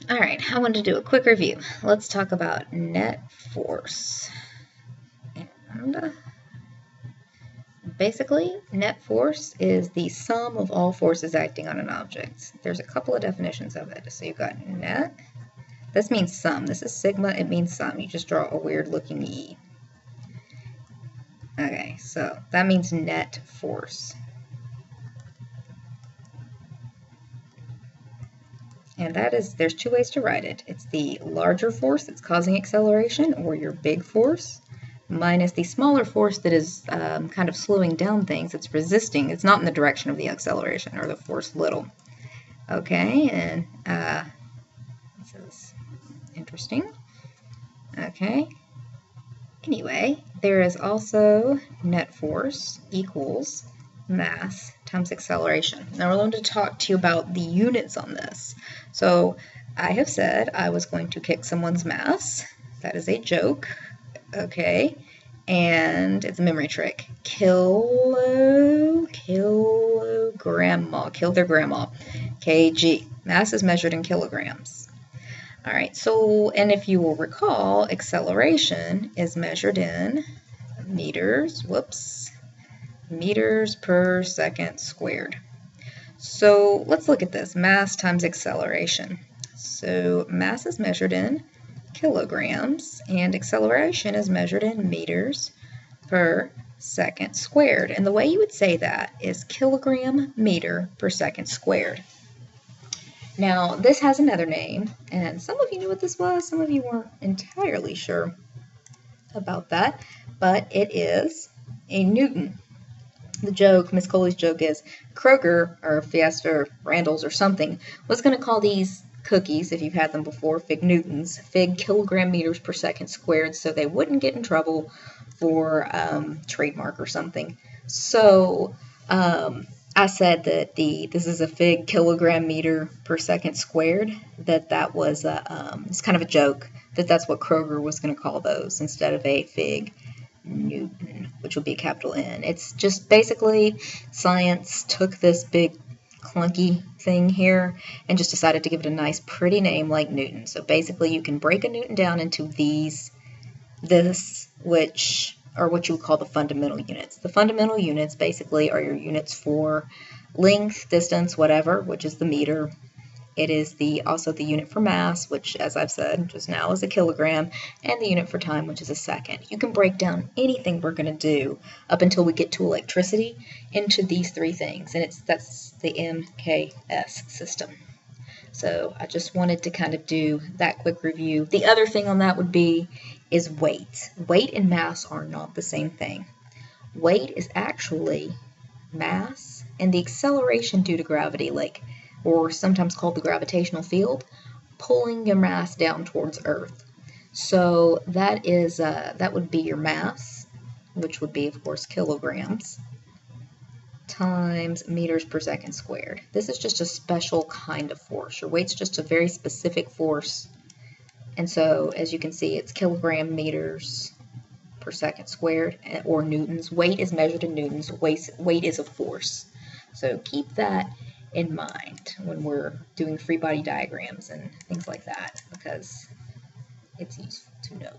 All right, I want to do a quick review. Let's talk about net force. And basically, net force is the sum of all forces acting on an object. There's a couple of definitions of it. So you've got net. This means sum. This is sigma. It means sum. You just draw a weird looking E. Okay, so that means net force. And that is, there's two ways to write it. It's the larger force that's causing acceleration, or your big force, minus the smaller force that is kind of slowing down things. It's resisting. It's not in the direction of the acceleration, or the force little. Okay, and this is interesting. Okay. Anyway, there is also net force equals mass times acceleration. Now we're going to talk to you about the units on this. So I have said I was going to kick someone's mass. That is a joke. Okay. And it's a memory trick. Kill their grandma. kg. Mass is measured in kilograms. All right, so, and if you will recall, acceleration is measured in meters per second squared. So let's look at this, mass times acceleration. So mass is measured in kilograms, and acceleration is measured in meters per second squared. And the way you would say that is kilogram meter per second squared. Now, this has another name, and some of you knew what this was, some of you weren't entirely sure about that, but it is a Newton. The joke, Miss Coley's joke is Kroger, or Fiesta, or Randall's, or something, was going to call these cookies, if you've had them before, Fig Newtons, Fig kilogram meters per second squared, so they wouldn't get in trouble for trademark or something. So, I said that this is a Fig kilogram meter per second squared, that was it's kind of a joke, that's what Kroger was going to call those instead of a Fig Newton, which would be a capital N. It's just basically science took this big clunky thing here and just decided to give it a nice pretty name like Newton. So basically you can break a Newton down into which are what you would call the fundamental units. The fundamental units basically are your units for length, distance, whatever, which is the meter. It is also the unit for mass, which, as I've said just now, is a kilogram, and the unit for time, which is a second. You can break down anything we're going to do up until we get to electricity into these three things, and that's the MKS system. So I just wanted to kind of do that quick review. The other thing on that would be is weight. Weight and mass are not the same thing. Weight is actually mass and the acceleration due to gravity, or sometimes called the gravitational field, pulling your mass down towards Earth. So that would be your mass, which would be, of course, kilograms, times meters per second squared. This is just a special kind of force. Your weight's just a very specific force. And so, as you can see, it's kilogram meters per second squared, or newtons. Weight is measured in newtons. Weight is a force. So keep that in mind when we're doing free body diagrams and things like that, because it's useful to know.